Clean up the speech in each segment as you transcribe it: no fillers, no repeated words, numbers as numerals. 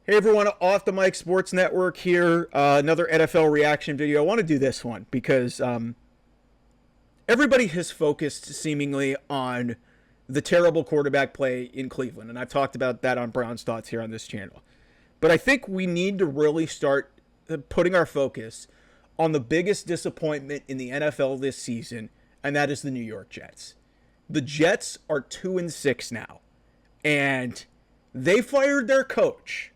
Hey everyone, Off the Mic Sports Network here. Another NFL reaction video. I want to do this one because everybody has focused seemingly on the terrible quarterback play in Cleveland, and I've talked about that on Brown's Thoughts here on this channel. But I think we need to really start putting our focus on the biggest disappointment in the NFL this season, and that is the New York Jets. The Jets are 2-6 now, and they fired their coach.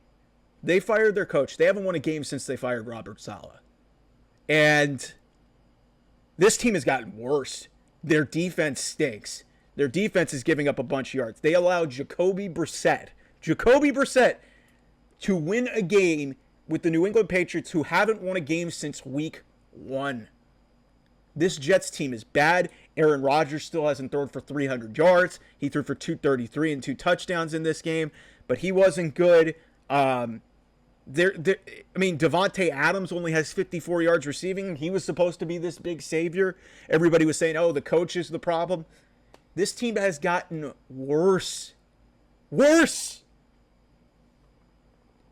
They haven't won a game since they fired Robert Saleh. And this team has gotten worse. Their defense stinks. Their defense is giving up a bunch of yards. They allowed Jacoby Brissett to win a game with the New England Patriots, who haven't won a game since week 1. This Jets team is bad. Aaron Rodgers still hasn't thrown for 300 yards. He threw for 233 and 2 touchdowns in this game, but he wasn't good. Devontae Adams only has 54 yards receiving. He was supposed to be this big savior. Everybody was saying, oh, the coach is the problem. This team has gotten worse.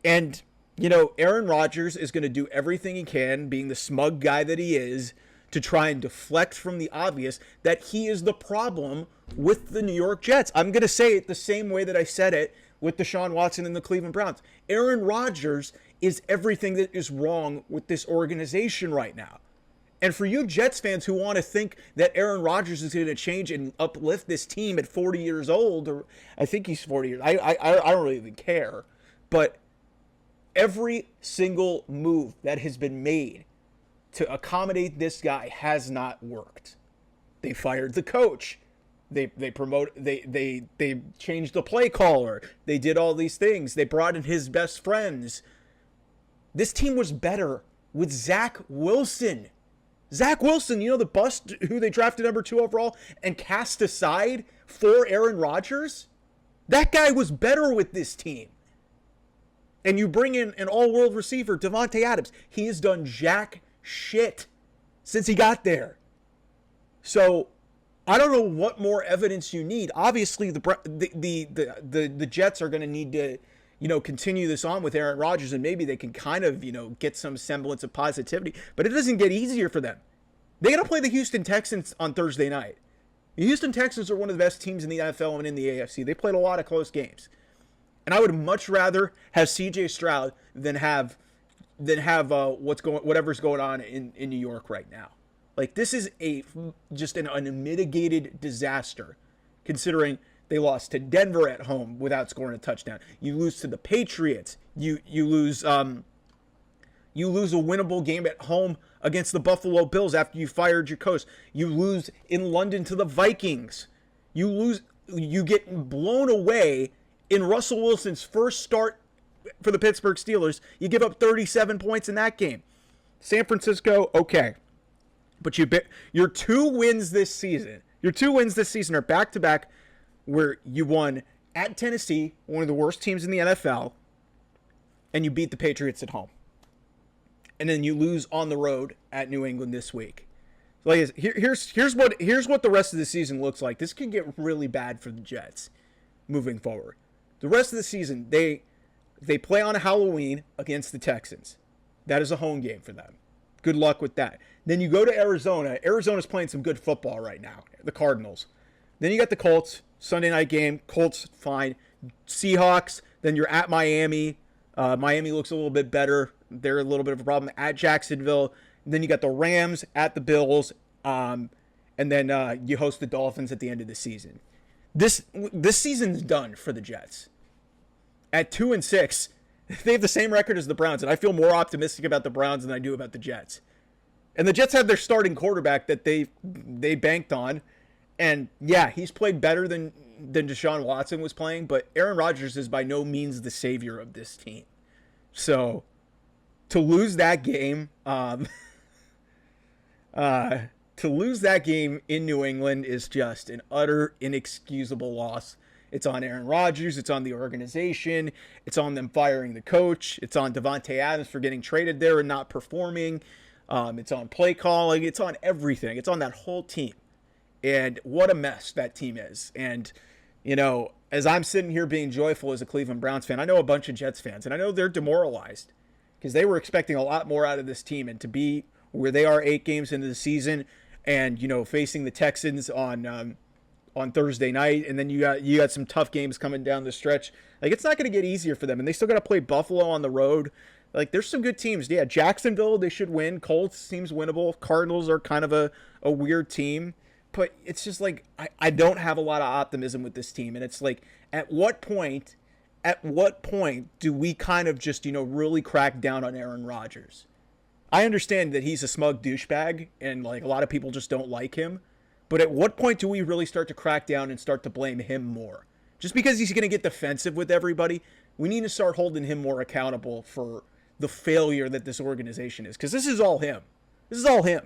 And, Aaron Rodgers is going to do everything he can, being the smug guy that he is, to try and deflect from the obvious that he is the problem with the New York Jets. I'm going to say it the same way that I said it with Deshaun Watson and the Cleveland Browns. Aaron Rodgers is everything that is wrong with this organization right now. And for you Jets fans who want to think that Aaron Rodgers is going to change and uplift this team at 40 years old, or I think he's 40 years, I don't really even care. But every single move that has been made to accommodate this guy has not worked. They fired the coach. They changed the play caller. They did all these things. They brought in his best friends. This team was better with Zach Wilson. Zach Wilson, the bust who they drafted number 2 overall and cast aside for Aaron Rodgers? That guy was better with this team. And you bring in an all-world receiver, Davante Adams. He has done jack shit since he got there. So I don't know what more evidence you need. Obviously, the Jets are going to need to, continue this on with Aaron Rodgers, and maybe they can kind of, get some semblance of positivity. But it doesn't get easier for them. They got to play the Houston Texans on Thursday night. The Houston Texans are one of the best teams in the NFL and in the AFC. They played a lot of close games, and I would much rather have C.J. Stroud than have whatever's going on in New York right now. Like, this is just an unmitigated disaster, considering they lost to Denver at home without scoring a touchdown. You lose to the Patriots. You lose a winnable game at home against the Buffalo Bills after you fired your coach. You lose in London to the Vikings. You get blown away in Russell Wilson's first start for the Pittsburgh Steelers. You give up 37 points in that game. San Francisco, okay. But your 2 wins this season are back-to-back, where you won at Tennessee, one of the worst teams in the NFL, and you beat the Patriots at home. And then you lose on the road at New England this week. So here's what the rest of the season looks like. This could get really bad for the Jets moving forward. The rest of the season, they play on Halloween against the Texans. That is a home game for them. Good luck with that. Then you go to Arizona. Arizona's playing some good football right now. The Cardinals. Then you got the Colts. Sunday night game. Colts, fine. Seahawks. Then you're at Miami. Miami looks a little bit better. They're a little bit of a problem. At Jacksonville. And then you got the Rams at the Bills. And then you host the Dolphins at the end of the season. This season's done for the Jets. At 2-6, they have the same record as the Browns, and I feel more optimistic about the Browns than I do about the Jets. And the Jets have their starting quarterback that they banked on, and yeah, he's played better than Deshaun Watson was playing, but Aaron Rodgers is by no means the savior of this team. So to lose that game, in New England is just an utter inexcusable loss. It's on Aaron Rodgers. It's on the organization. It's on them firing the coach. It's on Davante Adams for getting traded there and not performing. It's on play calling. It's on everything. It's on that whole team. And what a mess that team is. And, As I'm sitting here being joyful as a Cleveland Browns fan, I know a bunch of Jets fans, and I know they're demoralized because they were expecting a lot more out of this team, and to be where they are 8 games into the season, and facing the Texans on Thursday night, and then you got some tough games coming down the stretch. Like, it's not going to get easier for them, and they still got to play Buffalo on the road. Like, there's some good teams. Yeah, Jacksonville, they should win. Colts seems winnable. Cardinals are kind of a weird team. But it's just like, I don't have a lot of optimism with this team. And it's like, at what point do we kind of just, really crack down on Aaron Rodgers? I understand that he's a smug douchebag and like a lot of people just don't like him. But at what point do we really start to crack down and start to blame him more? Just because he's going to get defensive with everybody, we need to start holding him more accountable for the failure that this organization is. Because this is all him. This is all him.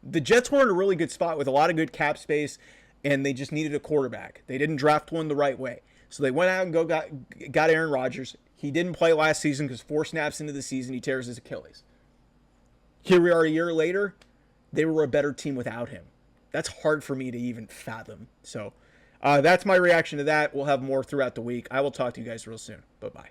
The Jets were in a really good spot with a lot of good cap space, and they just needed a quarterback. They didn't draft one the right way. So they went out and got Aaron Rodgers. He didn't play last season because 4 snaps into the season, he tears his Achilles. Here we are a year later. They were a better team without him. That's hard for me to even fathom. So that's my reaction to that. We'll have more throughout the week. I will talk to you guys real soon. Bye-bye.